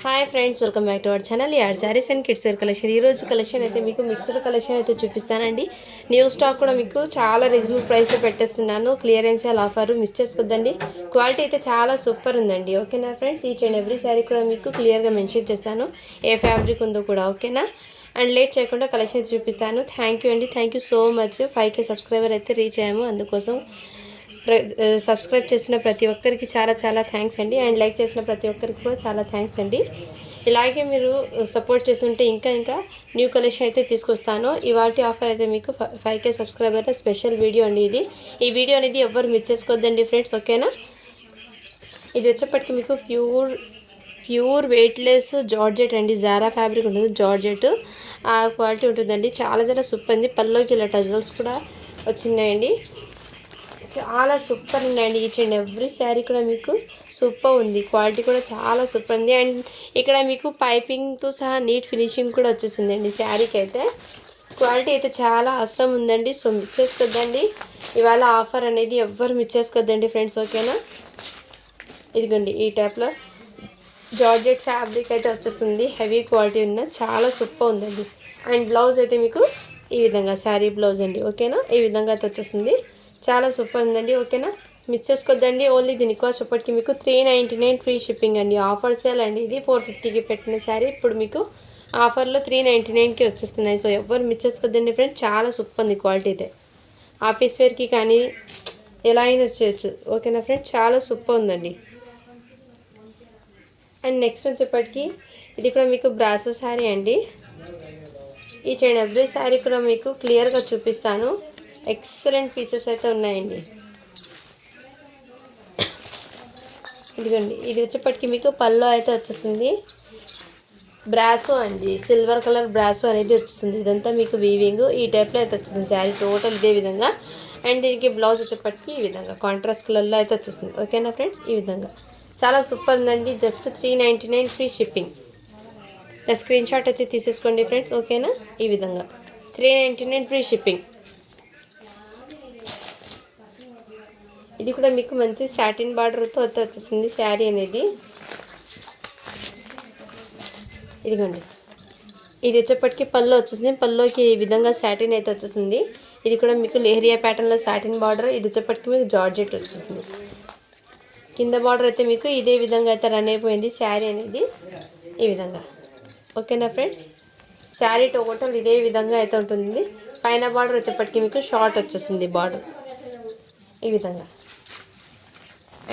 Hi friends, welcome back to our channel add sarees and kids wear collection. ఈరోజు collection అయితే మీకు mixed collection అయితే చూపిస్తానండి. న్యూ స్టాక్ కూడా మీకు చాలా రీజనబుల్ ప్రైస్లో పెట్టేస్తున్నాను. క్లియరెన్స్ సేల్ ఆఫర్ మిస్ చేసుకోద్దండి. క్వాలిటీ అయితే చాలా సూపర్ ఉందండి. ఓకేనా friends, each and every sari కూడా మీకు క్లియర్గా మెన్షన్ చేస్తాను, ఏ ఫ్యాబ్రిక్ ఉందో కూడా. ఓకేనా, అండ్ లేట్ చేయకుండా కలెక్షన్ చూపిస్తాను. థ్యాంక్ యూ అండి, thank you so much. 5K subscriber అయితే రీచ్ అయ్యాము, అందుకోసం సబ్స్క్రైబ్ చేసిన ప్రతి ఒక్కరికి చాలా చాలా థ్యాంక్స్ అండి. అండ్ లైక్ చేసిన ప్రతి ఒక్కరికి కూడా చాలా థ్యాంక్స్ అండి. ఇలాగే మీరు సపోర్ట్ చేస్తుంటే ఇంకా న్యూ కలెక్షన్ అయితే తీసుకొస్తాను. ఇవాటి ఆఫర్ అయితే మీకు 5K సబ్స్క్రైబర్ల స్పెషల్ వీడియో అండి ఇది. ఈ వీడియో అనేది ఎవ్వరు మిస్ చేసుకోవద్దండి ఫ్రెండ్స్. ఓకేనా, ఇది వచ్చేప్పటికి మీకు ప్యూర్ వెయిట్లెస్ జార్జెట్ అండి. జారా ఫ్యాబ్రిక్ ఉంటుంది, జార్జెట్ ఆ క్వాలిటీ ఉంటుందండి. చాలా సూపర్ ఉంది. పల్లోకి ఇలా టజల్స్ కూడా వచ్చినాయండి. చాలా సూపర్ ఉందండి. ఈచ్ అండ్ ఎవ్రీ శారీ కూడా మీకు సూపర్ ఉంది. క్వాలిటీ కూడా చాలా సూపర్ ఉంది. అండ్ ఇక్కడ మీకు పైపింగ్తో సహా నీట్ ఫినిషింగ్ కూడా వచ్చేసిందండి శారీకి అయితే. క్వాలిటీ అయితే చాలా అస్సం ఉందండి. సో మిస్ చేసుకోద్దండి, ఇవాళ ఆఫర్ అనేది ఎవ్వరు మిస్ చేసుకోద్దండి ఫ్రెండ్స్. ఓకేనా, ఇదిగోండి ఈ టైప్లో జార్జెట్ ఫ్యాబ్రిక్ అయితే వచ్చేస్తుంది. హెవీ క్వాలిటీ ఉన్న చాలా సూపర్ ఉందండి. అండ్ బ్లౌజ్ అయితే మీకు ఈ విధంగా శారీ బ్లౌజ్ అండి. ఓకేనా, ఈ విధంగా అయితే వచ్చేస్తుంది. చాలా సూపర్ ఉందండి. ఓకేనా, మిస్ చేసుకోద్దండి. ఓన్లీ దీని కాస్ట్ ఇప్పటికి మీకు 399 ఫ్రీ షిప్పింగ్ అండి. ఆఫర్ సేల్ అండి ఇది. 450కి పెట్టిన శారీ ఇప్పుడు మీకు ఆఫర్లో 399కి వచ్చేస్తున్నాయి. సో ఎవ్వరు మిస్ చేసుకోద్దండి ఫ్రెండ్స్. చాలా సూపర్ ఉంది క్వాలిటీ అయితే. ఆఫీస్ వేర్కి కానీ ఎలా అయినా చేయొచ్చు. ఓకేనా ఫ్రెండ్స్, చాలా సూపర్ ఉందండి. అండ్ నెక్స్ట్ వచ్చేప్పటికి ఇది కూడా మీకు బ్రాసో శారీ అండి. ఈ చైన్ ఎవ్రీ శారీ కూడా మీకు క్లియర్గా చూపిస్తాను. ఎక్సలెంట్ పీసెస్ అయితే ఉన్నాయండి. ఇదిగోండి, ఇది వచ్చేప్పటికి మీకు పల్లో అయితే వచ్చేస్తుంది. బ్రాసో అండి, సిల్వర్ కలర్ బ్రాసో అనేది వచ్చేస్తుంది. ఇదంతా మీకు వీవింగ్ ఈ టైప్లో అయితే వచ్చేస్తుంది శారీ టోటల్ ఇదే విధంగా. అండ్ దీనికి బ్లౌజ్ వచ్చేప్పటికి ఈ విధంగా కాంట్రాస్ట్ కలర్లో అయితే వచ్చేస్తుంది. ఓకేనా ఫ్రెండ్స్, ఈ విధంగా చాలా సూపర్ ఉందండి. Just 399 free shipping. Screen shot అయితే తీసేసుకోండి ఫ్రెండ్స్. ఓకేనా, ఈ విధంగా 399 ఫ్రీ షిప్పింగ్. ఇది కూడా మీకు మంచి సాటిన్ బార్డర్తో అయితే వచ్చేస్తుంది శారీ అనేది. ఇదిగోండి, ఇది వచ్చేప్పటికి పళ్ళు వచ్చేసింది. పళ్ళుకి ఈ విధంగా సాటిన్ అయితే వచ్చేసింది. ఇది కూడా మీకు లెహరియా ప్యాటర్న్లో సాటిన్ బార్డర్. ఇది వచ్చేప్పటికి మీకు జార్జెట్ వచ్చేసింది. కింద బార్డర్ అయితే మీకు ఇదే విధంగా అయితే రన్ అయిపోయింది శారీ అనేది ఈ విధంగా. ఓకేనా ఫ్రెండ్స్, శారీ టోటల్ ఇదే విధంగా అయితే ఉంటుంది. పైన బార్డర్ వచ్చేప్పటికి మీకు షార్ట్ వచ్చేసింది బార్డర్ ఈ విధంగా.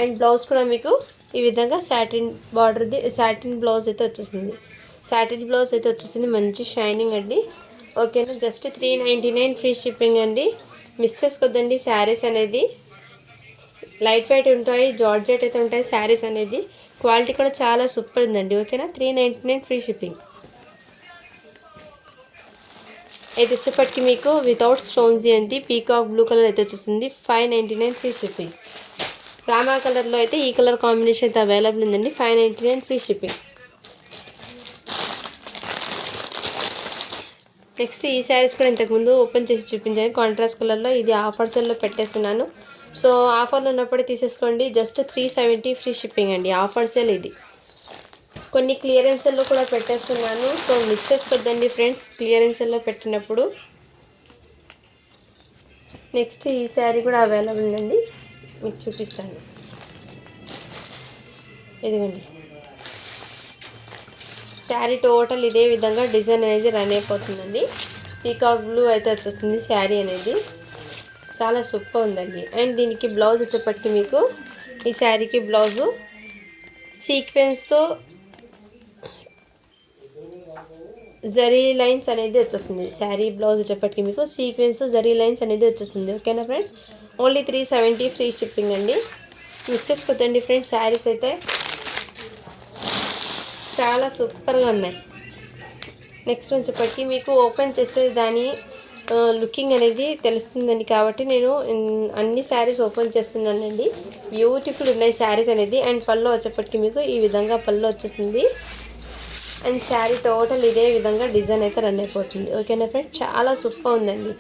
అండ్ బ్లౌజ్ కూడా మీకు ఈ విధంగా సాటిన్ బార్డర్ది సాటిన్ బ్లౌజ్ అయితే వచ్చేసింది. సాటిన్ బ్లౌజ్ అయితే వచ్చేసింది, మంచి షైనింగ్ అండి. ఓకేనా, జస్ట్ 399 ఫ్రీ షిప్పింగ్ అండి. మిస్ చేసుకోద్దండి. శారీస్ అనేది లైట్ వెయిట్ ఉంటాయి, జార్జెట్ అయితే ఉంటాయి శారీస్ అనేది. క్వాలిటీ కూడా చాలా సూపర్ ఉందండి. ఓకేనా, 399 ఫ్రీ షిప్పింగ్. అయితే వచ్చేప్పటికి మీకు వితౌట్ స్టోన్స్ అండి. పీకాక్ బ్లూ కలర్ అయితే వచ్చేసింది. 599 ఫ్రీ షిప్పింగ్. రామా కలర్లో అయితే ఈ కలర్ కాంబినేషన్ అయితే అవైలబుల్ ఉందండి. 599 ఫ్రీ షిప్పింగ్. నెక్స్ట్ ఈ శారీస్ కూడా ఇంతకుముందు ఓపెన్ చేసి చూపించాను కాంట్రాస్ట్ కలర్లో. ఇది ఆఫర్ సెల్లో పెట్టేస్తున్నాను. సో ఆఫర్లో ఉన్నప్పుడే తీసేసుకోండి. జస్ట్ 370 ఫ్రీ షిప్పింగ్ అండి. ఆఫర్ సెల్ ఇది. కొన్ని క్లియరెన్స్ సెల్లో కూడా పెట్టేస్తున్నాను. సో మిస్ చేసుకోద్దండి ఫ్రెండ్స్ క్లియరెన్స్ సెల్లో పెట్టినప్పుడు. నెక్స్ట్ ఈ శారీ కూడా అవైలబుల్ ఉందండి, మీకు చూపిస్తాను. ఇదిగోండి, శారీ టోటల్ ఇదే విధంగా డిజైన్ అనేది రన్ అయిపోతుందండి. పీకాక్ బ్లూ అయితే వచ్చేస్తుంది శారీ అనేది. చాలా సూపర్ ఉందండి. అండ్ దీనికి బ్లౌజ్ వచ్చేప్పటికి మీకు ఈ శారీకి బ్లౌజు సీక్వెన్స్తో జరీ లైన్స్ అనేది వచ్చేస్తుంది. శారీ బ్లౌజ్ వచ్చేప్పటికి మీకు సీక్వెన్స్తో జరీ లైన్స్ అనేది వచ్చేస్తుంది. ఓకేనా ఫ్రెండ్స్, ఓన్లీ 370 ఫ్రీ షిప్పింగ్ అండి. మిస్ చేసుకోద్దండి ఫ్రెండ్స్. శారీస్ అయితే చాలా సూపర్గా ఉన్నాయి. నెక్స్ట్ వచ్చేప్పటికి మీకు ఓపెన్ చేస్తే దాని లుకింగ్ అనేది తెలుస్తుందండి. కాబట్టి నేను అన్ని శారీస్ ఓపెన్ చేస్తున్నానండి. బ్యూటిఫుల్ ఉన్నాయి శారీస్ అనేది. అండ్ పళ్ళు వచ్చేప్పటికి మీకు ఈ విధంగా పళ్ళు వచ్చేస్తుంది. అండ్ శారీ టోటల్ ఇదే విధంగా డిజైన్ అయితే రన్ అయిపోతుంది. ఓకేనా ఫ్రెండ్స్, చాలా సూపర్ ఉందండి.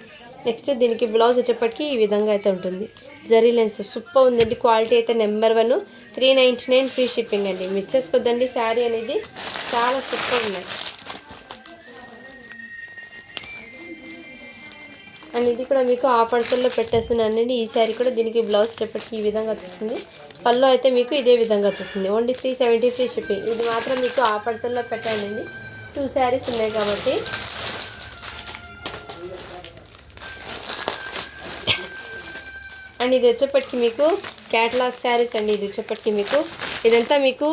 నెక్స్ట్ దీనికి బ్లౌజ్ వచ్చేప్పటికి ఈ విధంగా అయితే ఉంటుంది. జరీ లెన్స్ సూపర్ ఉందండి. క్వాలిటీ అయితే నెంబర్ 1. 399 ఫ్రీ షిప్పింగ్ అండి. మిస్ చేసుకోద్దండి శారీ అనేది. చాలా సూపర్ ఉన్నాయి. అండ్ ఇది కూడా మీకు ఆఫర్స్లో పెట్టేస్తున్నానండి. ఈ శారీ కూడా దీనికి బ్లౌజ్ వచ్చేప్పటికి ఈ విధంగా వచ్చేస్తుంది. పళ్ళు అయితే మీకు ఇదే విధంగా వచ్చేస్తుంది. Only 370 free shipping. ఇది మాత్రం మీకు ఆఫర్స్లో పెట్టానండి. 2 శారీస్ ఉన్నాయి కాబట్టి. అండ్ ఇది వచ్చేప్పటికి మీకు క్యాటలాగ్ శారీస్ అండి. ఇది వచ్చేప్పటికి మీకు ఇదంతా మీకు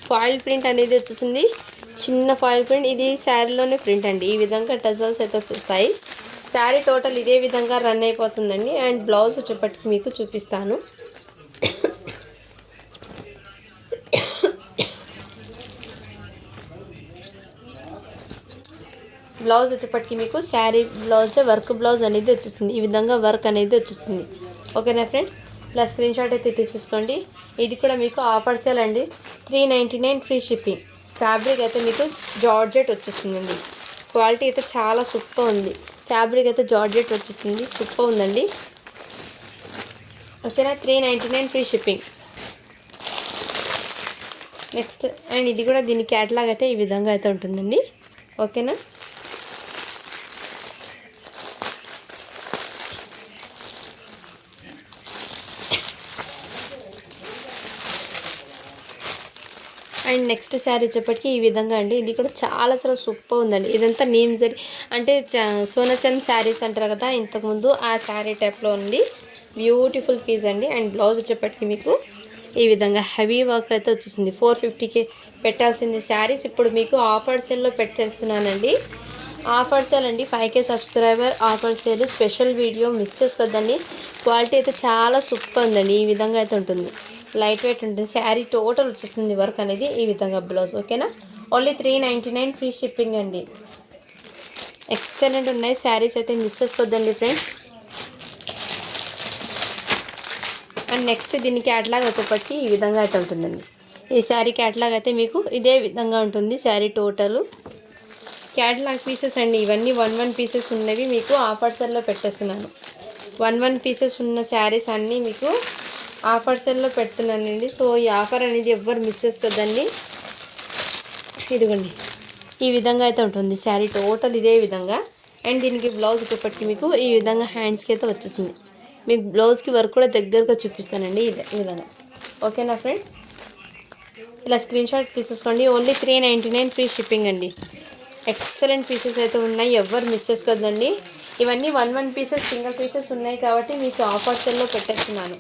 ఫాయిల్ ప్రింట్ అనేది వచ్చేసింది. చిన్న ఫాయిల్ ప్రింట్. ఇది శారీలోనే ప్రింట్ అండి. ఈ విధంగా టజల్స్ అయితే వచ్చేస్తాయి. శారీ టోటల్ ఇదే విధంగా రన్ అయిపోతుందండి. అండ్ బ్లౌజ్ వచ్చేప్పటికి మీకు చూపిస్తాను. బ్లౌజ్ వచ్చేప్పటికి మీకు శారీ బ్లౌజ్ వర్క్ బ్లౌజ్ అనేది వచ్చేస్తుంది. ఈ విధంగా వర్క్ అనేది వచ్చేస్తుంది. ఓకేనా ఫ్రెండ్స్, ఇలా స్క్రీన్ షాట్ అయితే తీసేసుకోండి. ఇది కూడా మీకు ఆఫర్ సేల్ అండి. 399 ఫ్రీ షిప్పింగ్. ఫ్యాబ్రిక్ అయితే మీకు జార్జెట్ వచ్చేస్తుందండి. క్వాలిటీ అయితే చాలా సూపర్ ఉంది. ఫ్యాబ్రిక్ అయితే జార్జెట్ వచ్చేస్తుంది. సూపర్ ఉందండి. ఓకేనా, 399 ఫ్రీ షిప్పింగ్. నెక్స్ట్ అండ్ ఇది కూడా దీని క్యాటలాగ్ అయితే ఈ విధంగా అయితే ఉంటుందండి. ఓకేనా, అండ్ నెక్స్ట్ శారీ వచ్చేప్పటికి ఈ విధంగా అండి. ఇది కూడా చాలా చాలా సూపర్ ఉందండి. ఇదంతా నీమ్ జరీ అంటే సోనాచంద్ శారీస్ అంటారు కదా, ఇంతకుముందు ఆ శారీ టైప్లో ఉంది. బ్యూటిఫుల్ పీస్ అండి. అండ్ బ్లౌజ్ వచ్చేప్పటికి మీకు ఈ విధంగా హెవీ వర్క్ అయితే వచ్చేసింది. 450కి పెట్టాల్సింది శారీస్ ఇప్పుడు మీకు ఆఫర్ సేల్లో పెట్టేస్తున్నానండి. ఆఫర్ సేల్ అండి. 5K subscriber offer sale special video miss చేసుకోవద్దండి. క్వాలిటీ అయితే చాలా సూపర్ ఉందండి. ఈ విధంగా అయితే ఉంటుంది. లైట్ వెయిట్ ఉంటుంది. శారీ టోటల్ వచ్చేస్తుంది వర్క్ అనేది ఈ విధంగా బ్లౌజ్. ఓకేనా, ఓన్లీ 399 ఫ్రీ షిప్పింగ్ అండి. ఎక్సలెంట్ ఉన్నాయి శారీస్ అయితే మిస్ చేసుకోవద్దండి ఫ్రెండ్స్. అండ్ నెక్స్ట్ దీని క్యాటలాగ్ వచ్చేప్పటికి ఈ విధంగా అయితే ఉంటుందండి. ఈ శారీ క్యాటలాగ్ అయితే మీకు ఇదే విధంగా ఉంటుంది. శారీ టోటల్ క్యాటలాగ్ పీసెస్ అండి. ఇవన్నీ 1 పీసెస్ ఉన్నవి మీకు ఆఫర్ సెల్లో పెట్టేస్తున్నాను. 1 పీసెస్ ఉన్న శారీస్ అన్నీ మీకు ఆఫర్ సెల్లో పెడుతున్నానండి. సో ఈ ఆఫర్ అనేది ఎవ్వరు మిస్ చేసుకోద్దండి. ఇదిగోండి ఈ విధంగా అయితే ఉంటుంది శారీ టోటల్ ఇదే విధంగా. అండ్ దీనికి బ్లౌజ్ వచ్చేప్పటికి మీకు ఈ విధంగా హ్యాండ్స్కి అయితే వచ్చేసింది. మీకు బ్లౌజ్కి వర్క్ కూడా దగ్గరగా చూపిస్తానండి ఈ విధంగా. ఓకేనా ఫ్రెండ్స్, ఇలా స్క్రీన్ షాట్ తీసేసుకోండి. ఓన్లీ 399 ఫ్రీ షిప్పింగ్ అండి. ఎక్సలెంట్ పీసెస్ అయితే ఉన్నాయి, ఎవ్వరు మిస్ చేసుకోవద్దండి. ఇవన్నీ 1 పీసెస్ సింగిల్ పీసెస్ ఉన్నాయి కాబట్టి మీకు ఆఫర్ సెల్లో పెట్టేస్తున్నాను.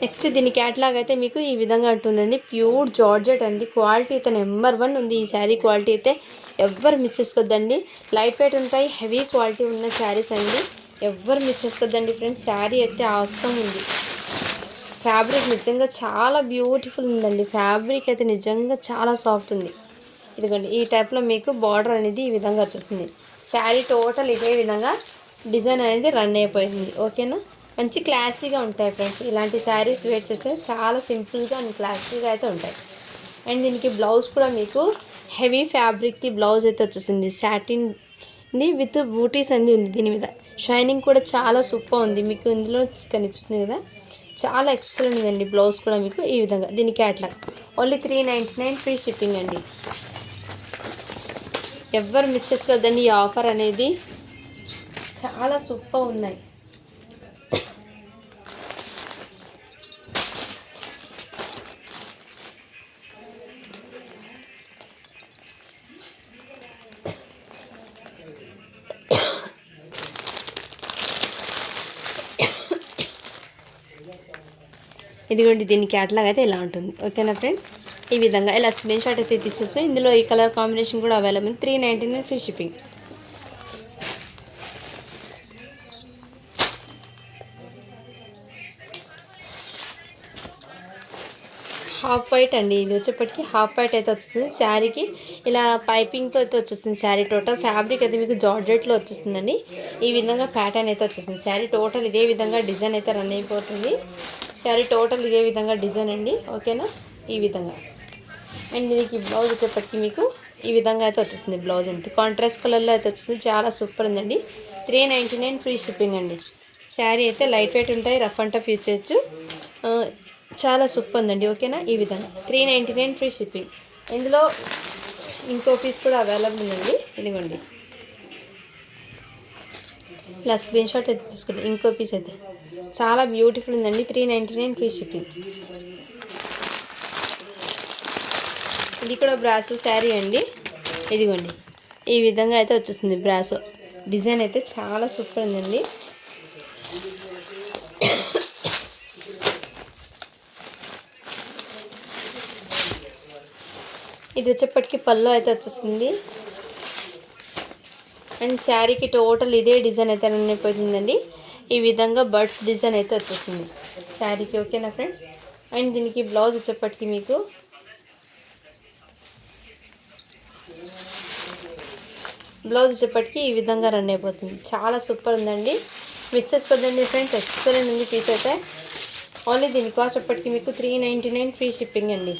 నెక్స్ట్ దీని క్యాటలాగ్ అయితే మీకు ఈ విధంగా ఉంటుందండి. ప్యూర్ జార్జెట్ అండి. క్వాలిటీ అయితే నెంబర్ 1 ఉంది. ఈ శారీ క్వాలిటీ అయితే ఎవ్వరు మిస్ చేసుకోవద్దండి. లైట్ వెయిట్ ఉంటాయి, హెవీ క్వాలిటీ ఉన్న శారీస్ అండి. ఎవ్వరు మిస్ చేసుకోవద్దండి ఫ్రెండ్స్. శారీ అయితే అవసరం ఉంది. ఫ్యాబ్రిక్ నిజంగా చాలా బ్యూటిఫుల్ ఉందండి. ఫ్యాబ్రిక్ అయితే నిజంగా చాలా సాఫ్ట్ ఉంది. ఇదిగోండి ఈ టైప్లో మీకు బార్డర్ అనేది ఈ విధంగా వచ్చేస్తుంది. శారీ టోటల్ ఇదే విధంగా డిజైన్ అనేది రన్ అయిపోయింది. ఓకేనా, మంచి క్లాసీగా ఉంటాయి ఫ్రెండ్స్. ఇలాంటి శారీస్ వేర్ చేస్తే చాలా సింపుల్గా అండ్ క్లాసీగా అయితే ఉంటాయి. అండ్ దీనికి బ్లౌజ్ కూడా మీకు హెవీ ఫ్యాబ్రిక్ది బ్లౌజ్ అయితే వచ్చేసింది. సాటిన్ది విత్ బూటీస్ అన్నీ ఉంది. దీని మీద షైనింగ్ కూడా చాలా సూపర్ ఉంది. మీకు ఇందులో కనిపిస్తుంది కదా, చాలా ఎక్సలెంట్ ఉందండి. బ్లౌజ్ కూడా మీకు ఈ విధంగా. దీని క్యాటలాగ్ ఓన్లీ 399 ఫ్రీ షిప్పింగ్ అండి. ఎవ్వరు మిస్ చేసుకోవద్దండి. ఈ ఆఫర్ అనేది చాలా సూపర్ ఉన్నాయి. ఇదిగోండి దీని క్యాటలాగ్ అయితే ఇలా ఉంటుంది. ఓకేనా ఫ్రెండ్స్, ఈ విధంగా ఇలా స్క్రీన్ షాట్ అయితే తీసేస్తే ఇందులో ఈ కలర్ కాంబినేషన్ కూడా available. 399 free shipping. Half white అండి. ఇది వచ్చేప్పటికి హాఫ్ వైట్ అయితే వచ్చేస్తుంది. శారీకి ఇలా పైపింగ్తో అయితే వచ్చేస్తుంది. శారీ టోటల్ ఫ్యాబ్రిక్ అయితే మీకు జార్జెట్లో వచ్చేస్తుందండి. ఈ విధంగా ప్యాటర్న్ అయితే వచ్చేస్తుంది. శారీ టోటల్ ఇదే విధంగా డిజైన్ అయితే రన్ అయిపోతుంది. శారీ టోటల్ ఇదే విధంగా డిజైన్ అండి. ఓకేనా, ఈ విధంగా. అండ్ దీనికి బ్లౌజ్ వచ్చేప్పటికి మీకు ఈ విధంగా అయితే వచ్చేస్తుంది. బ్లౌజ్ అంతే కాంట్రాస్ట్ కలర్లో అయితే వచ్చేస్తుంది. చాలా సూపర్ ఉందండి. 399 ఫ్రీ షిప్పింగ్ అండి. శారీ అయితే లైట్ వెయిట్ ఉంటాయి, రఫ్ అండ్ టఫ్ యూజ్ చేయొచ్చు. చాలా సూపర్ ఉందండి. ఓకేనా, ఈ విధంగా 399 ఫ్రీ షిప్పింగ్. ఇందులో ఇంకో పీస్ కూడా అవైలబుల్ ఉందండి. ఇదిగోండి, ఇలా స్క్రీన్ షాట్ అయితే తీసుకోండి. ఇంకో పీస్ అయితే చాలా బ్యూటిఫుల్ ఉందండి. 399 ఫ్రీ షిప్పింగ్. ఇది కూడా బ్రాసో శారీ అండి. ఇదిగోండి, ఈ విధంగా అయితే వచ్చేస్తుంది. బ్రాసో డిజైన్ అయితే చాలా సూపర్ ఉందండి. ఇది వచ్చేప్పటికి పళ్ళు అయితే వచ్చేస్తుంది. అండ్ శారీకి టోటల్ ఇదే డిజైన్ అయితే రన్ అయిపోతుందండి. ఈ విధంగా బర్డ్స్ డిజైన్ అయితే వచ్చేస్తుంది శారీకి. ఓకేనా ఫ్రెండ్స్. అండ్ దీనికి బ్లౌజ్ వచ్చేప్పటికి మీకు ఈ విధంగా రన్ అయిపోతుంది. చాలా సూపర్ ఉందండి. మిక్స్ చేసుకోదండి ఫ్రెండ్స్, ఎక్సలెంట్ ఉంది పీస్ అయితే. ఓన్లీ దీని కాస్ట్ వచ్చేప్పటికి మీకు 399 ఫ్రీ షిప్పింగ్ అండి.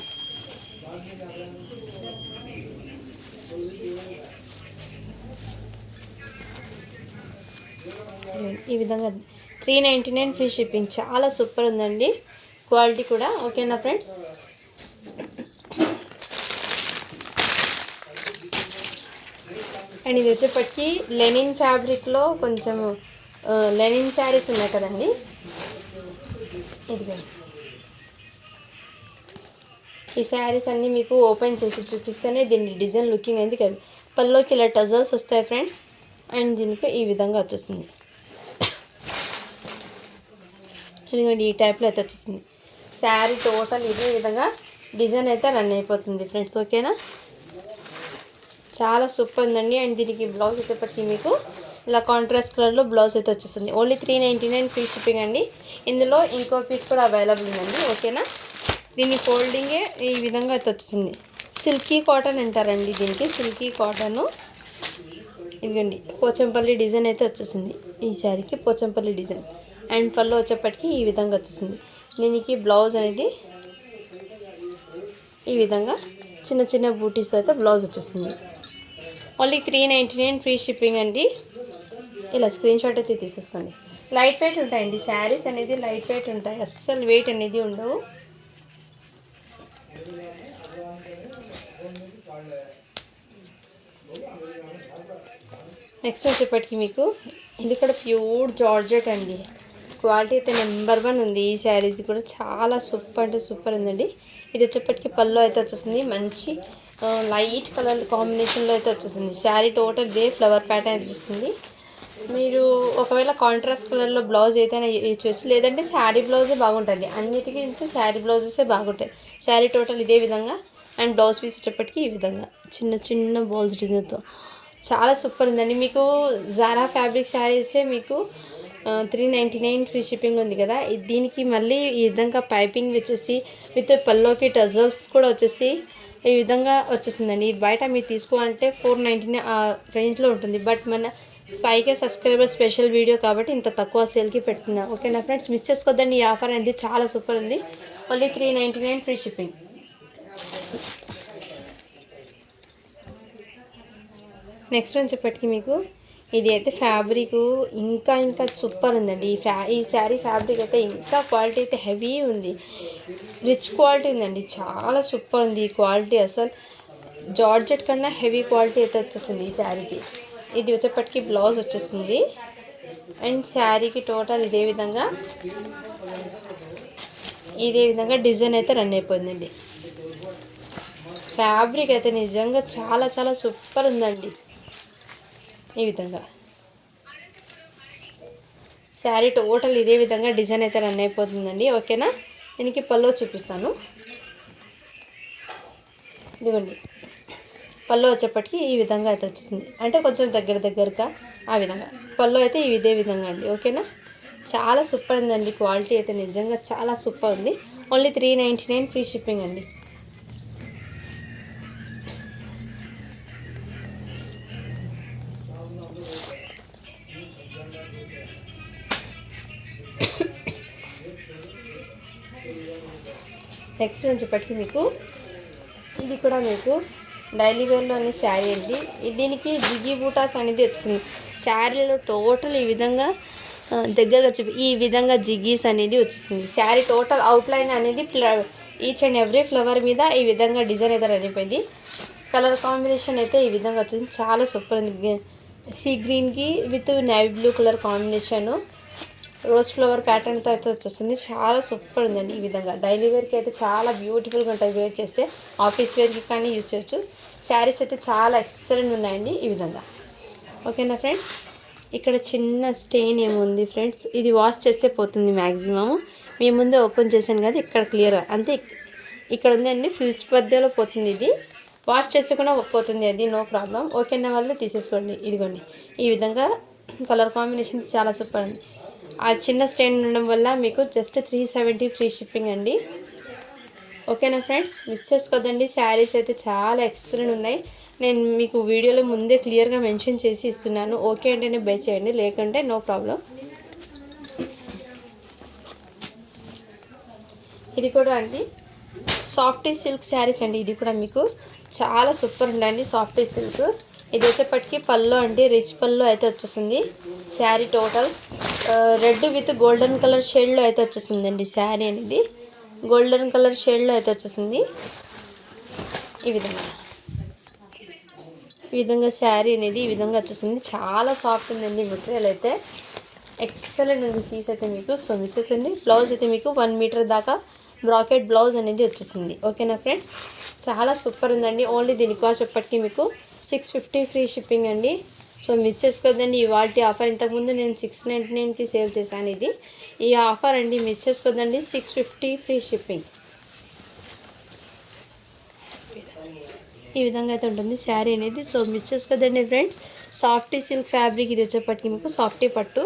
ఈ విధంగా 399 ఫ్రీ షిప్పింగ్. చాలా సూపర్ ఉందండి క్వాలిటీ కూడా. ఓకేనా ఫ్రెండ్స్. అండ్ ఇది వచ్చేప్పటికి లెనిన్ ఫ్యాబ్రిక్లో కొంచెం లెనిన్ శారీస్ ఉన్నాయి కదండి. ఇదిగో ఈ శారీస్ అన్నీ మీకు ఓపెన్ చేసి చూపిస్తేనే దీని డిజైన్ లుకింగ్ అయింది కదా. పల్లోకి ఇలా టజల్స్ వస్తాయి ఫ్రెండ్స్. అండ్ దీనికి ఈ విధంగా వచ్చేస్తుంది. ఇదిగోండి, ఈ టైప్లో అయితే వచ్చేస్తుంది శారీ. టోటల్ ఇదే విధంగా డిజైన్ అయితే రన్ అయిపోతుంది ఫ్రెండ్స్. ఓకేనా, చాలా సూపర్ ఉందండి. అండ్ దీనికి బ్లౌజ్ వచ్చేప్పటికి మీకు ఇలా కాంట్రాస్ట్ కలర్లో బ్లౌజ్ అయితే వచ్చేస్తుంది. ఓన్లీ 399 ఫ్రీ షిప్పింగ్ అండి. ఇందులో ఇంకో పీస్ కూడా అవైలబుల్ ఉందండి. ఓకేనా, దీని ఫోల్డింగే ఈ విధంగా అయితే వచ్చేసింది. సిల్కీ కాటన్ అంటారండి దీనికి, సిల్కీ కాటను. ఇదిగోండి, పోచంపల్లి డిజైన్ అయితే వచ్చేసింది ఈ శారీకి, పోచంపల్లి డిజైన్. అండ్ పళ్ళు వచ్చేప్పటికి ఈ విధంగా వచ్చేసింది. దీనికి బ్లౌజ్ అనేది ఈ విధంగా చిన్న చిన్న బూటీస్తో అయితే బ్లౌజ్ వచ్చేస్తుంది. ఓన్లీ 399 ఫ్రీ షిప్పింగ్ అండి. ఇలా స్క్రీన్ షాట్ అయితే తీసేసుకోండి. లైట్ వెయిట్ ఉంటాయండి శారీస్ అనేది, లైట్ వెయిట్ ఉంటాయి, అస్సలు వెయిట్ అనేది ఉండవు. నెక్స్ట్ వచ్చేప్పటికి మీకు ఇది కూడా ప్యూర్ జార్జెట్ అండి. క్వాలిటీ అయితే నెంబర్ 1 ఉంది. ఈ శారీది కూడా చాలా సూపర్ అంటే సూపర్ ఉందండి. ఇది వచ్చేప్పటికి పళ్ళు అయితే వచ్చేసింది. మంచి లైట్ కలర్ కాంబినేషన్లో అయితే వచ్చేసింది. శారీ టోటల్ ఇదే ఫ్లవర్ ప్యాటర్న్ అయితే వస్తుంది. మీరు ఒకవేళ కాంట్రాస్ట్ కలర్లో బ్లౌజ్ ఏదైనా వేయచ్చు, లేదంటే శారీ బ్లౌజే బాగుంటుంది. అన్నిటికీ ఇంతే శారీ బ్లౌజెసే బాగుంటాయి. శారీ టోటల్ ఇదే విధంగా. అండ్ బ్లౌజ్ పీస్ వచ్చేప్పటికి ఈ విధంగా చిన్న చిన్న బాల్స్ డిజైన్తో చాలా సూపర్ ఉందండి. మీకు జారా ఫ్యాబ్రిక్ శారీసే మీకు 399 ఫ్రీ షిప్పింగ్ ఉంది కదా. దీనికి మళ్ళీ ఈ విధంగా పైపింగ్ వచ్చేసి విత్ పల్లోకి టజల్స్ కూడా వచ్చేసి ఈ విధంగా వచ్చేసిందండి. బయట మీరు తీసుకోవాలంటే 499 ఆ రేంజ్లో ఉంటుంది. బట్ మన 5K సబ్స్క్రైబర్ స్పెషల్ వీడియో కాబట్టి ఇంత తక్కువ సేల్కి పెట్టినా. ఓకేనా ఫ్రెండ్స్, మిస్ చేసుకోద్దండి. ఈ ఆఫర్ అనేది చాలా సూపర్ ఉంది. Only 399 free shipping. నెక్స్ట్ వచ్చేప్పటికి మీకు ఇది అయితే ఫ్యాబ్రిక్ ఇంకా సూపర్ ఉందండి. ఈ శారీ ఫ్యాబ్రిక్ అయితే ఇంకా క్వాలిటీ అయితే హెవీ ఉంది, రిచ్ క్వాలిటీ ఉందండి. చాలా సూపర్ ఉంది ఈ క్వాలిటీ. అసలు జార్జెట్ కన్నా హెవీ క్వాలిటీ అయితే వచ్చేస్తుంది ఈ శారీకి. ఇది వచ్చేప్పటికి బ్లౌజ్ వచ్చేస్తుంది. అండ్ శారీకి టోటల్ ఇదే విధంగా డిజైన్ అయితే రన్ అయిపోయిందండి. ఫ్యాబ్రిక్ అయితే నిజంగా చాలా చాలా సూపర్ ఉందండి. ఈ విధంగా శారీ టోటల్ ఇదే విధంగా డిజైన్ అయితే రన్ అయిపోతుందండి. ఓకేనా, దీనికి పళ్ళు చూపిస్తాను. ఇదిగోండి, పళ్ళు వచ్చేప్పటికి ఈ విధంగా అయితే వచ్చేసింది. అంటే కొంచెం దగ్గరగా ఆ విధంగా పళ్ళు అయితే ఇదే విధంగా అండి. ఓకేనా, చాలా సూపర్ ఉందండి. క్వాలిటీ అయితే నిజంగా చాలా సూపర్ ఉంది. ఓన్లీ 399 ఫ్రీ షిప్పింగ్ అండి. నెక్స్ట్ వచ్చేప్పటికి మీకు ఇది కూడా మీకు డైలీ వేర్లోని శారీ అండి. దీనికి జిగి బూటాస్ అనేది వచ్చింది. శారీలో టోటల్ ఈ విధంగా దగ్గరగా ఈ విధంగా జిగ్గీస్ అనేది వచ్చేసింది. శారీ టోటల్ అవుట్లైన్ అనేది ఈచ్ అండ్ ఎవ్రీ ఫ్లవర్ మీద ఈ విధంగా డిజైన్ అయితే అయిపోయింది. కలర్ కాంబినేషన్ అయితే ఈ విధంగా వచ్చింది. చాలా సూపర్ ఉంది. సీ గ్రీన్కి with navy blue colour combination rose flower ప్యాటర్న్తో అయితే వచ్చేస్తుంది. చాలా సూపర్ ఉందండి. ఈ విధంగా డైలీ వేర్కి అయితే చాలా బ్యూటిఫుల్గా ఉంటుంది. వేర్ చేస్తే ఆఫీస్ వేర్కి కానీ యూజ్ చేయొచ్చు. శారీస్ అయితే చాలా ఎక్సలెంట్ ఉన్నాయండి ఈ విధంగా. ఓకేనా ఫ్రెండ్స్, ఇక్కడ చిన్న స్టెయిన్ ఏముంది ఫ్రెండ్స్, ఇది వాష్ చేస్తే పోతుంది మ్యాక్సిమము. మీ ముందే ఓపెన్ చేశాను కదా, ఇక్కడ క్లియర్గా అంతే. ఇక్కడ ఉందండి ఫ్రిల్స్ మధ్యలో పోతుంది. ఇది వాష్ చేస్తే కూడా పోతుంది, అది నో ప్రాబ్లం. ఓకేనా వాళ్ళు తీసేసుకోండి. ఇదిగోండి ఈ విధంగా కలర్ కాంబినేషన్ చాలా సూపర్ అండి. ఆ చిన్న స్టెయిన్ ఉండడం వల్ల మీకు జస్ట్ 370 ఫ్రీ షిప్పింగ్ అండి. ఓకేనా ఫ్రెండ్స్, మిస్ చేసుకోదండి. శారీస్ అయితే చాలా ఎక్సలెంట్ ఉన్నాయి. నేను మీకు వీడియోలో ముందే క్లియర్గా మెన్షన్ చేసి ఇస్తున్నాను. ఓకే అంటేనే బై చేయండి, లేకుంటే నో ప్రాబ్లం. ఇది కూడా అండి సాఫ్టీ సిల్క్ శారీస్ అండి. ఇది కూడా మీకు చాలా సూపర్ ఉండండి. సాఫ్టీ సిల్క్ ఇది వచ్చేప్పటికి పళ్ళు అండి, రిచ్ పళ్ళు అయితే వచ్చేసింది. Sari total red with golden colour షేడ్లో అయితే వచ్చేసిందండి. శారీ అనేది గోల్డెన్ కలర్ షేడ్లో అయితే వచ్చేసింది. ఈ విధంగా శారీ అనేది ఈ విధంగా వచ్చేసింది. చాలా సాఫ్ట్ ఉందండి. మెటీరియల్ అయితే ఎక్సలెంట్ ఉంది. పీస్ అయితే మీకు సో మిస్ అవుతుంది. బ్లౌజ్ అయితే మీకు 1 మీటర్ దాకా బ్రాకెట్ బ్లౌజ్ అనేది వచ్చేసింది. ఓకేనా ఫ్రెండ్స్, చాలా సూపర్ ఉందండి. ఓన్లీ దీని కాస్ట్ చెప్పటికి మీకు 650 ఫ్రీ షిప్పింగ్ అండి. సో మిస్ చేసుకోవద్దండి. ఇవాల్టి ఆఫర్ ఇంతకుముందు నేను 699కి సేల్ చేశాను. ఇది ఈ ఆఫర్ అండి, మిస్ చేసుకోవద్దండి. 650 ఫ్రీ షిప్పింగ్. ఈ విధంగా అయితే ఉంటుంది శారీ అనేది. సో మిస్ చేసుకోవద్దండి ఫ్రెండ్స్. సాఫ్టీ సిల్క్ ఫ్యాబ్రిక్ ఇది వచ్చేప్పటికి మీకు సాఫ్టీ పట్టు.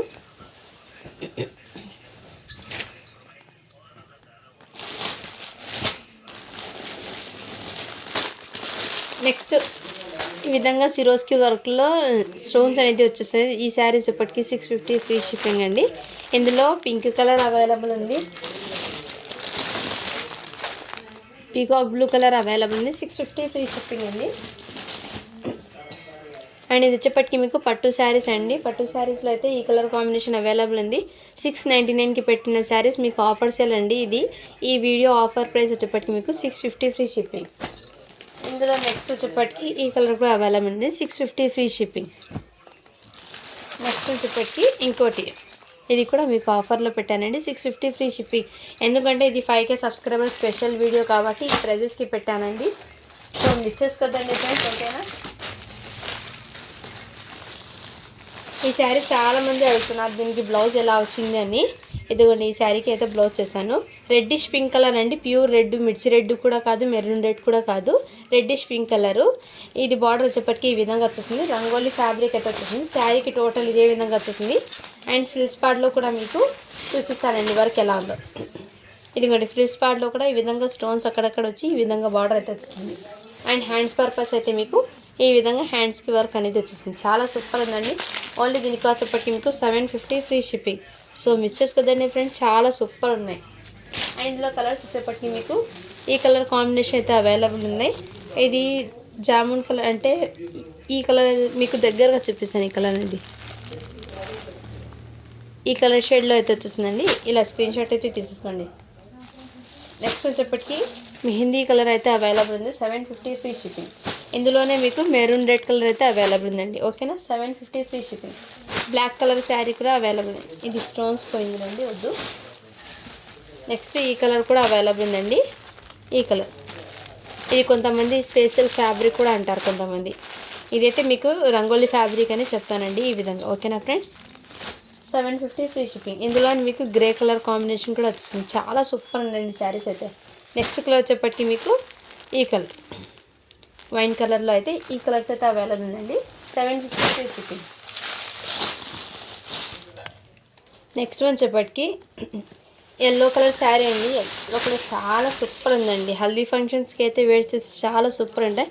నెక్స్ట్ ఈ విధంగా సిరోస్కి వర్క్లో స్టోన్స్ అనేది వచ్చేసాయి. ఈ శారీస్ ఇప్పటికి 650 ఫ్రీ షిప్పింగ్ అండి. ఇందులో పింక్ కలర్ అవైలబుల్ ఉంది, పీకాక్ బ్లూ కలర్ అవైలబుల్ ఉంది. 650 ఫ్రీ షిప్పింగ్ అండి. అండ్ ఇది వచ్చేప్పటికి మీకు పట్టు శారీస్ అండి. పట్టు శారీస్లో అయితే ఈ కలర్ కాంబినేషన్ అవైలబుల్ ఉంది. 699కి పెట్టిన శారీస్ మీకు ఆఫర్ సేల్ అండి. ఇది ఈ వీడియో ఆఫర్ ప్రైస్ వచ్చేప్పటికి మీకు 650 ఫ్రీ షిప్పింగ్. ఇందులో నెక్స్ట్ వచ్చేప్పటికి ఈ కలర్ కూడా అవైలబుల్ ఉంది. 650 ఫ్రీ షిప్పింగ్. నెక్స్ట్ వచ్చేప్పటికి ఇంకోటి ఇది కూడా మీకు ఆఫర్లో పెట్టానండి. 650 ఫ్రీ షిప్పింగ్. ఎందుకంటే ఇది 5K సబ్స్క్రైబర్ స్పెషల్ వీడియో కాబట్టి ఈ ప్రైజెస్కి పెట్టానండి. సో మిస్ చేసుకోవద్దండి ఫ్రెండ్స్. ఓకేనా, ఈ శారీ చాలామంది అడుగుతున్నారు దీనికి బ్లౌజ్ ఎలా వచ్చింది అని. ఇదిగోండి ఈ శారీకి అయితే బ్లౌజ్ చేస్తాను. రెడ్డిష్ పింక్ కలర్ అండి. ప్యూర్ రెడ్, మిర్చి రెడ్ కూడా కాదు, మెరూన్ రెడ్ కూడా కాదు, రెడ్డిష్ పింక్ కలరు. ఇది బార్డర్ వచ్చేప్పటికి ఈ విధంగా వచ్చేసింది. రంగోలీ ఫ్యాబ్రిక్ అయితే వచ్చేసింది. శారీకి టోటల్ ఇదే విధంగా వచ్చేసింది. అండ్ ఫ్రిల్స్ పార్ట్లో కూడా మీకు చూపిస్తానండి వర్క్ ఎలా ఉందో. ఇదిగోండి ఫ్రిల్స్ పార్ట్లో కూడా ఈ విధంగా స్టోన్స్ అక్కడక్కడ వచ్చి ఈ విధంగా బార్డర్ అయితే వచ్చేసింది. అండ్ హ్యాండ్స్ పర్పస్ అయితే మీకు ఈ విధంగా హ్యాండ్స్కి వర్క్ అనేది వచ్చేసింది. చాలా సూపర్ ఉందండి. ఓన్లీ దీనికి వచ్చేప్పటికి మీకు 750 ఫ్రీ షిప్పింగ్. సో మిస్ చేసుకోదండి ఫ్రెండ్స్, చాలా సూపర్ ఉన్నాయి. అండ్ ఇందులో కలర్స్ వచ్చేప్పటికి మీకు ఈ కలర్ కాంబినేషన్ అయితే అవైలబుల్ ఉన్నాయి. ఇది జామున్ కలర్ అంటే ఈ కలర్ మీకు దగ్గరగా చూపిస్తాను. ఈ కలర్ అనేది ఈ కలర్ షేడ్లో అయితే వచ్చేసిందండి. ఇలా స్క్రీన్ షాట్ అయితే తీసేసుకోండి. నెక్స్ట్ వచ్చేప్పటికి మెహందీ కలర్ అయితే అవైలబుల్ ఉంది. 750 ఫ్రీ షిప్పింగ్. ఇందులోనే మీకు మెరూన్ రెడ్ కలర్ అయితే అవైలబుల్ ఉందండి. ఓకేనా, 750 free shipping. Black colour saree కూడా అవైలబుల్ ఉంది. ఇది స్టోన్స్ పోయిందండి, వద్దు. నెక్స్ట్ ఈ కలర్ కూడా అవైలబుల్ ఉందండి. ఈ కలర్ ఇది కొంతమంది స్పెషల్ ఫ్యాబ్రిక్ కూడా అంటారు కొంతమంది. ఇదైతే మీకు రంగోలీ ఫ్యాబ్రిక్ అని చెప్తానండి ఈ విధంగా. ఓకేనా ఫ్రెండ్స్, 750 ఫ్రీ షిప్పింగ్. ఇందులో మీకు గ్రే కలర్ కాంబినేషన్ కూడా వచ్చింది. చాలా సూపర్ ఉందండి శారీస్ అయితే. నెక్స్ట్ కలర్ వచ్చేప్పటికి మీకు ఈ కలర్ వైన్ కలర్లో అయితే ఈ కలర్స్ అయితే అవైలబుల్ ఉందండి. 750 ఫ్రీ షిప్పింగ్. నెక్స్ట్ వన్ చెప్పటికి ఎల్లో కలర్ శారీ అండి. ఎల్లో కలర్ చాలా సూపర్ ఉందండి. హల్దీ ఫంక్షన్స్కి అయితే వేస్తే చాలా సూపర్ ఉంటాయి.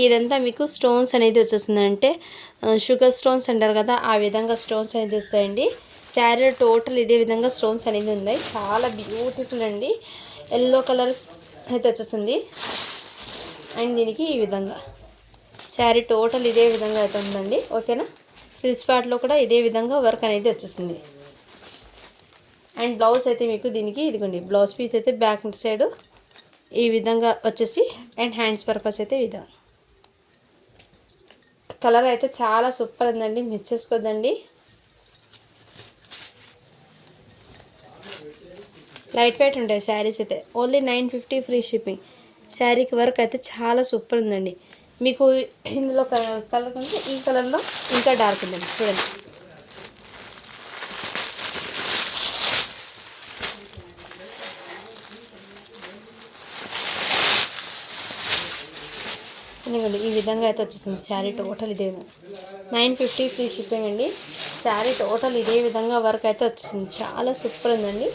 ఇదంతా మీకు స్టోన్స్ అనేది వచ్చేస్తుంది. అంటే షుగర్ స్టోన్స్ అంటారు కదా, ఆ విధంగా స్టోన్స్ అనేది వస్తాయండి. శారీ టోటల్ ఇదే విధంగా స్టోన్స్ అనేది ఉన్నాయి. చాలా బ్యూటిఫుల్ అండి. ఎల్లో కలర్ అయితే వచ్చేసింది. అండ్ దీనికి ఈ విధంగా శారీ టోటల్ ఇదే విధంగా అయితే ఉందండి. ఓకేనా, ఫ్రిల్స్ పార్ట్లో కూడా ఇదే విధంగా వర్క్ అనేది వచ్చేసింది. అండ్ బ్లౌజ్ అయితే మీకు దీనికి ఇదిగోండి బ్లౌజ్ పీస్ అయితే బ్యాక్ సైడ్ ఈ విధంగా వచ్చేసి అండ్ హ్యాండ్స్ పర్పస్ అయితే ఈ విధంగా. కలర్ అయితే చాలా సూపర్ ఉందండి, మిస్ చేసుకోద్దండి. లైట్ వెయిట్ ఉంటాయి శారీస్ అయితే. Only 950 free shipping. శారీకి వర్క్ అయితే చాలా సూపర్ ఉందండి. మీకు ఇందులో కలర్ ఉంటే ఈ కలర్లో ఇంకా డార్క్ ఉందండి చూడండి. ఎందుకండి ఈ విధంగా అయితే వచ్చేసింది శారీ టోటల్ ఇదే విధంగా. 950 ఫ్రీ షిప్పింగ్ అండి. శారీ టోటల్ ఇదే విధంగా వర్క్ అయితే వచ్చేసింది, చాలా సూపర్ ఉందండి.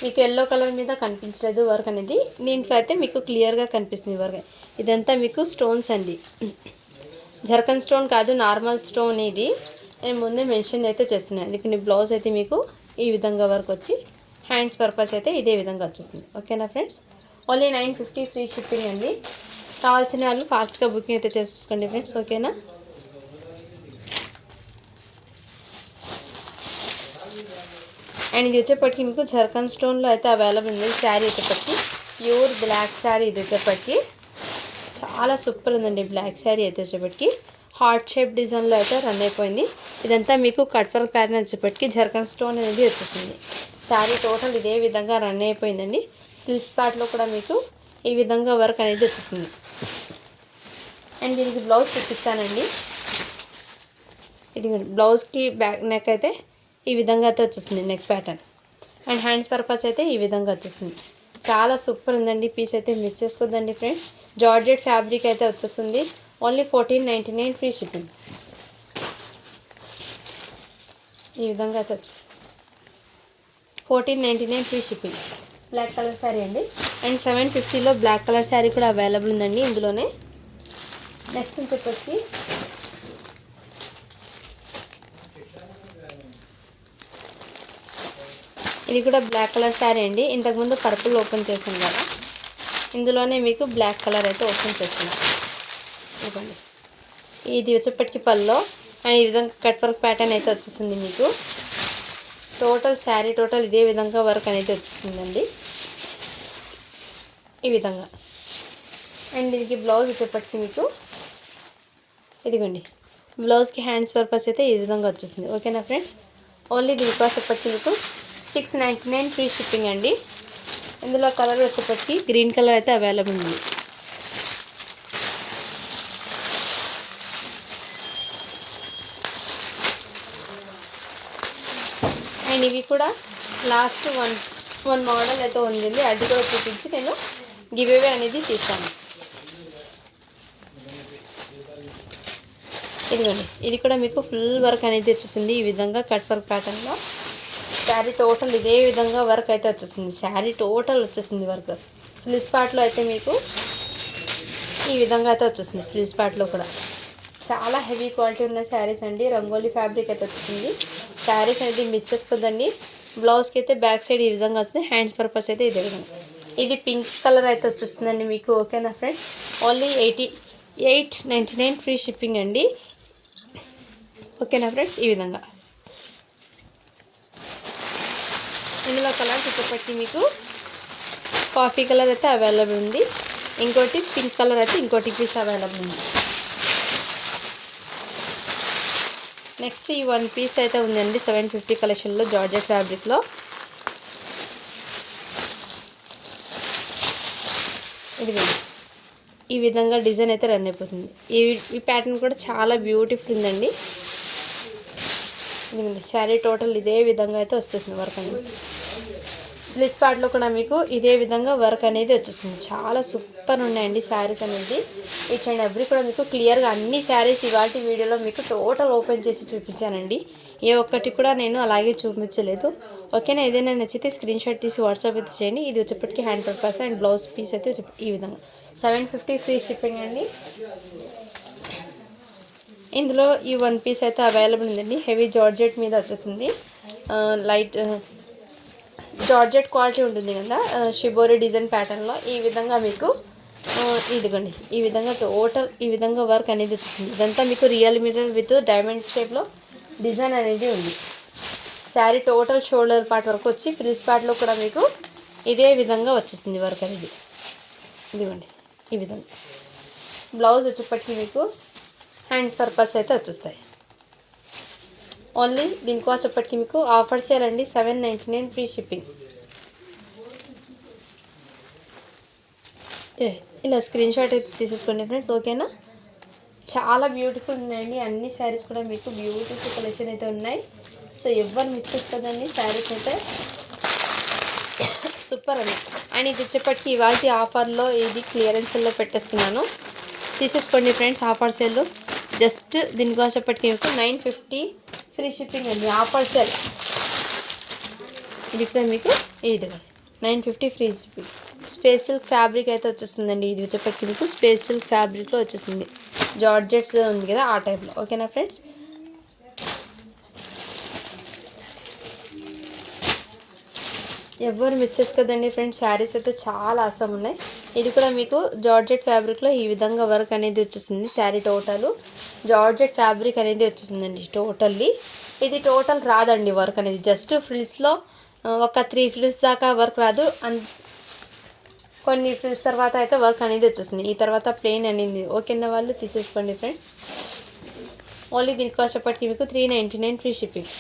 మీకు ఎల్లో కలర్ మీద కనిపించలేదు వర్క్ అనేది, దీంట్లో అయితే మీకు క్లియర్గా కనిపిస్తుంది వర్క్. ఇదంతా మీకు స్టోన్స్ అండి, జర్కన్ స్టోన్ కాదు, నార్మల్ స్టోన్. ఇది నేను ముందే మెన్షన్ అయితే చేస్తున్నాను. ఎందుకంటే బ్లౌజ్ అయితే మీకు ఈ విధంగా వర్క్ వచ్చి హ్యాండ్స్ పర్పస్ అయితే ఇదే విధంగా వచ్చేస్తుంది. ఓకేనా ఫ్రెండ్స్, ఓన్లీ 950 ఫ్రీ షిప్పింగ్ అండి. కావాల్సిన వాళ్ళు ఫాస్ట్గా బుకింగ్ అయితే చేసుకోండి ఫ్రెండ్స్. ఓకేనా, అండ్ ఇది వచ్చేప్పటికి మీకు జర్కన్ స్టోన్లో అయితే అవైలబుల్ ఉంది. శారీ వచ్చేప్పటికి ప్యూర్ బ్లాక్ శారీ. ఇది వచ్చేప్పటికి చాలా సూపర్ ఉందండి. బ్లాక్ శారీ అయితే వచ్చేప్పటికి హార్ట్ షేప్ డిజైన్లో అయితే రన్ అయిపోయింది. ఇదంతా మీకు కట్ వర్క్ ప్యాటర్న్ వచ్చేప్పటికి జర్కన్ స్టోన్ అనేది వచ్చేసింది. శారీ టోటల్ ఇదే విధంగా రన్ అయిపోయిందండి. ఫ్రిల్స్ పార్ట్లో కూడా మీకు ఈ విధంగా వర్క్ అనేది వచ్చేసింది. అండ్ దీనికి బ్లౌజ్ చూపిస్తానండి. ఇది బ్లౌజ్కి బ్యాక్ నెక్ అయితే ఈ విధంగా అయితే వచ్చేస్తుంది neck pattern. And hands purpose అయితే ఈ విధంగా వచ్చేస్తుంది. చాలా సూపర్ ఉందండి. పీస్ అయితే మిస్ చేసుకోద్దండి ఫ్రెండ్స్. జార్జెట్ ఫ్యాబ్రిక్ అయితే వచ్చేస్తుంది. Only 1499 free shipping. ఈ విధంగా అయితే వచ్చి 1499 free shipping. Black colour sari అండి. అండ్ 750లో బ్లాక్ కలర్ శారీ కూడా అవైలబుల్ ఉందండి ఇందులోనే. నెక్స్ట్ వచ్చేప్పటికి ఇది కూడా బ్లాక్ కలర్ శారీ అండి. ఇంతకుముందు పర్పుల్ ఓపెన్ చేసాను కదా, ఇందులోనే మీకు బ్లాక్ కలర్ అయితే ఓపెన్ చేస్తున్నాను. ఇదిగోండి, ఇది వచ్చేప్పటికి పల్లో అండ్ ఈ విధంగా కట్ వర్క్ ప్యాటర్న్ అయితే వచ్చేసింది మీకు. టోటల్ శారీ టోటల్ ఇదే విధంగా వర్క్ అనేది వచ్చేసిందండి ఈ విధంగా. అండ్ దీనికి బ్లౌజ్ వచ్చేప్పటికి మీకు ఇదిగోండి, బ్లౌజ్కి హ్యాండ్స్ పర్పస్ అయితే ఈ విధంగా వచ్చేసింది. ఓకేనా ఫ్రెండ్స్, ఓన్లీ దీనికి వచ్చేప్పటికి మీకు 699 ఫ్రీ షిప్పింగ్ అండి. ఇందులో కలర్ వచ్చేప్పటికి గ్రీన్ కలర్ అయితే అవైలబుల్ ఉంది. అండ్ ఇవి కూడా లాస్ట్ వన్ మోడల్ అయితే ఉంది, అది కూడా చూపించి నేను గివ్ అవే అనేది తీసాను. ఇదిగోండి, ఇది కూడా మీకు ఫుల్ వర్క్ అనేది వచ్చేసింది ఈ విధంగా కట్ వర్క్ ప్యాటర్న్లో. శారీ టోటల్ ఇదే విధంగా వర్క్ అయితే వచ్చేసింది. శారీ టోటల్ వచ్చేసింది వర్క్. ఫ్రిల్స్ పార్ట్లో అయితే మీకు ఈ విధంగా అయితే వచ్చేసింది. ఫ్రిల్స్ పార్ట్లో కూడా చాలా హెవీ క్వాలిటీ ఉన్న శారీస్ అండి. రంగోలీ ఫ్యాబ్రిక్ అయితే వచ్చేసింది. శారీస్ అనేది మిస్ చేసుకోదండి. బ్లౌజ్కి అయితే బ్యాక్ సైడ్ ఈ విధంగా వస్తుంది. హ్యాండ్స్ పర్పస్ అయితే ఇదే విధంగా. ఇది పింక్ కలర్ అయితే వచ్చేస్తుందండి మీకు. ఓకేనా ఫ్రెండ్స్, ఓన్లీ 8899 ఫ్రీ షిప్పింగ్ అండి. ఓకేనా ఫ్రెండ్స్, ఈ విధంగా ఇందులో కలర్స్ వచ్చేప్పటికి మీకు కాఫీ కలర్ అయితే అవైలబుల్ ఉంది. ఇంకోటి పింక్ కలర్ అయితే ఇంకోటి పీస్ అవైలబుల్ ఉంది. నెక్స్ట్ ఈ వన్ పీస్ అయితే ఉందండి 750 కలెక్షన్లో జార్జెట్ ఫ్యాబ్రిక్లో. ఇది ఈ విధంగా డిజైన్ అయితే రన్ అయిపోతుంది. ఈ ప్యాటర్న్ కూడా చాలా బ్యూటిఫుల్ ఉందండి. శారీ టోటల్ ఇదే విధంగా అయితే వచ్చేసింది వర్క్ అనేది. ఫ్లిప్ పార్ట్లో కూడా మీకు ఇదే విధంగా వర్క్ అనేది వచ్చేసింది. చాలా సూపర్ ఉన్నాయండి శారీస్ అనేది. ఇట్లా అండ్ ఎవ్రీ కూడా మీకు క్లియర్గా అన్ని శారీస్ ఇవాటి వీడియోలో మీకు టోటల్ ఓపెన్ చేసి చూపించానండి. ఏ ఒక్కటి కూడా నేను అలాగే చూపించలేదు. ఓకేనా, ఏదైనా నచ్చితే స్క్రీన్ షాట్ తీసి వాట్సాప్ అయితే చేయండి. ఇది వచ్చేప్పటికి hand purpose and blouse piece అయితే ఈ విధంగా 750 ఫ్రీ షిప్పింగ్ అండి. ఇందులో ఈ వన్ పీస్ అయితే అవైలబుల్ ఉందండి. హెవీ జార్జెట్ మీద వచ్చేసింది. లైట్ జార్జెట్ క్వాలిటీ ఉంటుంది కదా, షిబోరి డిజైన్ ప్యాటర్న్లో ఈ విధంగా మీకు ఇదిగోండి ఈ విధంగా టోటల్ ఈ విధంగా వర్క్ అనేది వచ్చేసింది. ఇదంతా మీకు రియల్ మిర్రర్ విత్ డైమండ్ షేప్లో డిజైన్ అనేది ఉంది. శారీ టోటల్ షోల్డర్ పార్ట్ వరకు వచ్చి ఫ్రిల్స్ పార్ట్లో కూడా మీకు ఇదే విధంగా వచ్చేస్తుంది వర్క్ అనేది. ఇదిగోండి ఈ విధంగా. బ్లౌజ్ వచ్చేప్పటికి మీకు హ్యాండ్స్ పర్పస్ అయితే వచ్చేస్తాయి. ఓన్లీ దీని కాస్ట్ వచ్చేప్పటికి మీకు ఆఫర్ సేల్ అండి, 799 ఫ్రీ షిప్పింగ్. ఇలా స్క్రీన్ షాట్ అయితే తీసేసుకోండి ఫ్రెండ్స్, ఓకేనా. చాలా బ్యూటిఫుల్ ఉన్నాయండి, అన్ని శారీస్ కూడా మీకు బ్యూటిఫుల్ కలెక్షన్ అయితే ఉన్నాయి. సో ఎవరు మిస్ చేసుకోదండి, శారీస్ అయితే సూపర్ అండి. అండ్ ఇది వచ్చేప్పటికి ఇవాళ ఆఫర్లో ఇది క్లియరెన్స్లో పెట్టేస్తున్నాను, తీసేసుకోండి ఫ్రెండ్స్. ఆఫర్ సేల్ జస్ట్ దీనికి వచ్చేప్పటికి మీకు 950 ఫ్రీ షిప్పింగ్ అండి, ఆఫర్ సేల్. ఇది కూడా మీకు ఇది 950 free shipping. Space silk fabric అయితే వచ్చేస్తుందండి, ఇది వచ్చేప్పటికి మీకు స్పేస్ సిల్క్ ఫ్యాబ్రిక్లో వచ్చేస్తుంది, జార్జెట్స్ ఉంది కదా ఆ టైప్లో, ఓకేనా ఫ్రెండ్స్. ఎవరు మిస్ చేసుకోదండి ఫ్రెండ్స్, శారీస్ అయితే చాలా అవసరం ఉన్నాయి. ఇది కూడా మీకు జార్జెట్ ఫ్యాబ్రిక్లో ఈ విధంగా వర్క్ అనేది వచ్చేసింది. శారీ టోటల్ జార్జెట్ ఫ్యాబ్రిక్ అనేది వచ్చేసిందండి టోటల్లీ. ఇది టోటల్ రాదండి వర్క్ అనేది, జస్ట్ ఫ్రిల్స్లో ఒక 3 ఫ్రిల్స్ దాకా వర్క్ రాదు, కొన్ని ఫ్రిల్స్ తర్వాత అయితే వర్క్ అనేది వచ్చేస్తుంది. ఈ తర్వాత ప్లెయిన్ అనేది ఓకేనా, వాళ్ళు తీసేసుకోండి ఫ్రెండ్స్. ఓన్లీ దీనికి వచ్చేప్పటికి మీకు 399 ఫ్రీ షిప్పింగ్.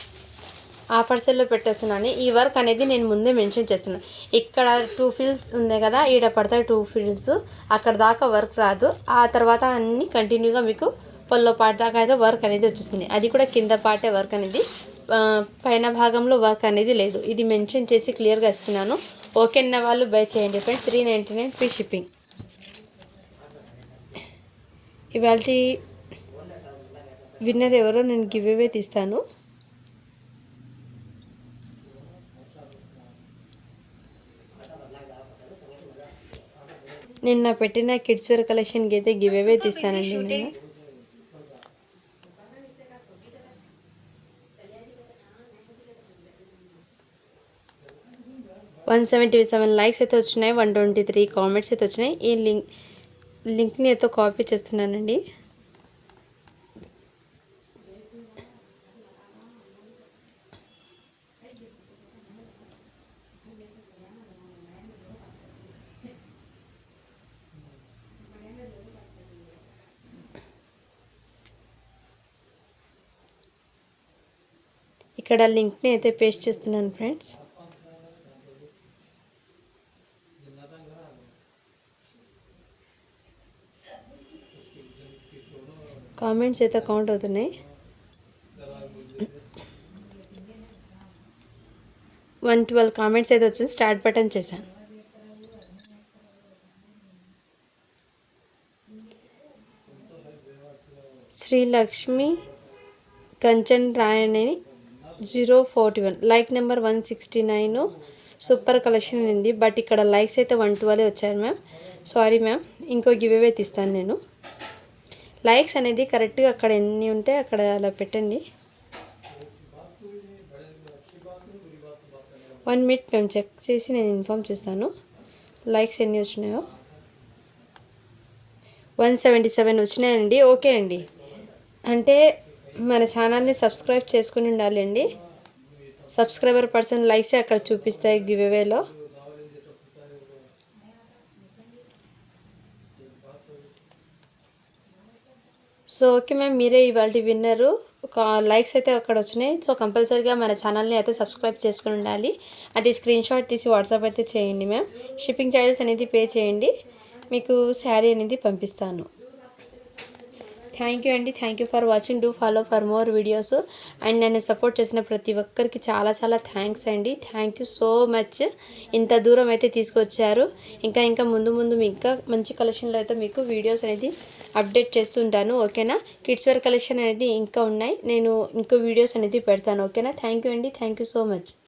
ఆఫర్ సెల్లో పెట్టేస్తున్నాను. ఈ వర్క్ అనేది నేను ముందే మెన్షన్ చేస్తున్నాను. ఇక్కడ 2 ఫిల్స్ ఉంది కదా, ఈడ పడతాయి 2 ఫిల్స్, అక్కడ దాకా వర్క్ రాదు. ఆ తర్వాత అన్నీ కంటిన్యూగా మీకు పొల్లో పార్ట్ దాకా అయితే వర్క్ అనేది వచ్చేస్తుంది. అది కూడా కింద పార్టే వర్క్ అనేది, పైన భాగంలో వర్క్ అనేది లేదు. ఇది మెన్షన్ చేసి క్లియర్గా ఇస్తున్నాను, ఓకేనా వాళ్ళు బై చేయండి ఫ్రెండ్స్. 399 free shipping. ఇవాళ విన్నర్ ఎవరో నేను గివ్ అవే తీస్తాను. నిన్న పెట్టిన కిడ్స్ వేర్ కలెక్షన్కి అయితే గివ్ అవే తీస్తానండి నేను. $177 లైక్స్ అయితే వచ్చినాయి, 123 కామెంట్స్ అయితే వచ్చినాయి. ఈ లింక్ని అయితే కాపీ చేస్తున్నానండి. ఇక్కడ లింక్ని అయితే పేస్ట్ చేస్తున్నాను ఫ్రెండ్స్. కామెంట్స్ అయితే కౌంట్ అవుతున్నాయి. 112 కామెంట్స్ అయితే వచ్చింది. స్టార్ట్ బటన్ చేశాను. శ్రీలక్ష్మి కంచన్ రాయని 041 లైక్ నెంబర్ 169. సూపర్ కలెక్షన్ ఉంది, బట్ ఇక్కడ లైక్స్ అయితే 112 వచ్చారు మ్యామ్, సారీ మ్యామ్. ఇంకో గివ్ అవే తీస్తాను నేను. లైక్స్ అనేది కరెక్ట్గా అక్కడ ఎన్ని ఉంటే అక్కడ అలా పెట్టండి. 1 మినిట్ మేము చెక్ చేసి నేను ఇన్ఫామ్ చేస్తాను లైక్స్ ఎన్ని వచ్చినాయో. 177 వచ్చినాయండి, ఓకే అండి. అంటే మన ఛానల్ని సబ్స్క్రైబ్ చేసుకుని ఉండాలండి. సబ్స్క్రైబర్ పర్సన్ లైక్సే అక్కడ చూపిస్తాయి గివ్ అవేలో. సో ఓకే మ్యామ్, మీరే ఇవాళ విన్నరు. ఒక లైక్స్ అయితే అక్కడ వచ్చినాయి. సో కంపల్సరీగా మన ఛానల్ని అయితే సబ్స్క్రైబ్ చేసుకుని ఉండాలి. అది స్క్రీన్ షాట్ తీసి వాట్సాప్ అయితే చేయండి మ్యామ్. షిప్పింగ్ ఛార్జెస్ అనేది పే చేయండి, మీకు శారీ అనేది పంపిస్తాను. థ్యాంక్ యూ అండి, thank you for watching. Do follow for more videos. And నన్ను సపోర్ట్ చేసిన ప్రతి ఒక్కరికి చాలా చాలా థ్యాంక్స్ అండి. Thank you so much. ఇంత దూరం అయితే తీసుకొచ్చారు. ఇంకా ముందు మీ ఇంకా మంచి కలెక్షన్లో అయితే మీకు వీడియోస్ అనేది అప్డేట్ చేస్తుంటాను, ఓకేనా. కిడ్స్ వేర్ కలెక్షన్ అనేది ఇంకా ఉన్నాయి, నేను ఇంకో వీడియోస్ అనేది పెడతాను, ఓకేనా. థ్యాంక్ యూ అండి, థ్యాంక్ యూ సో మచ్.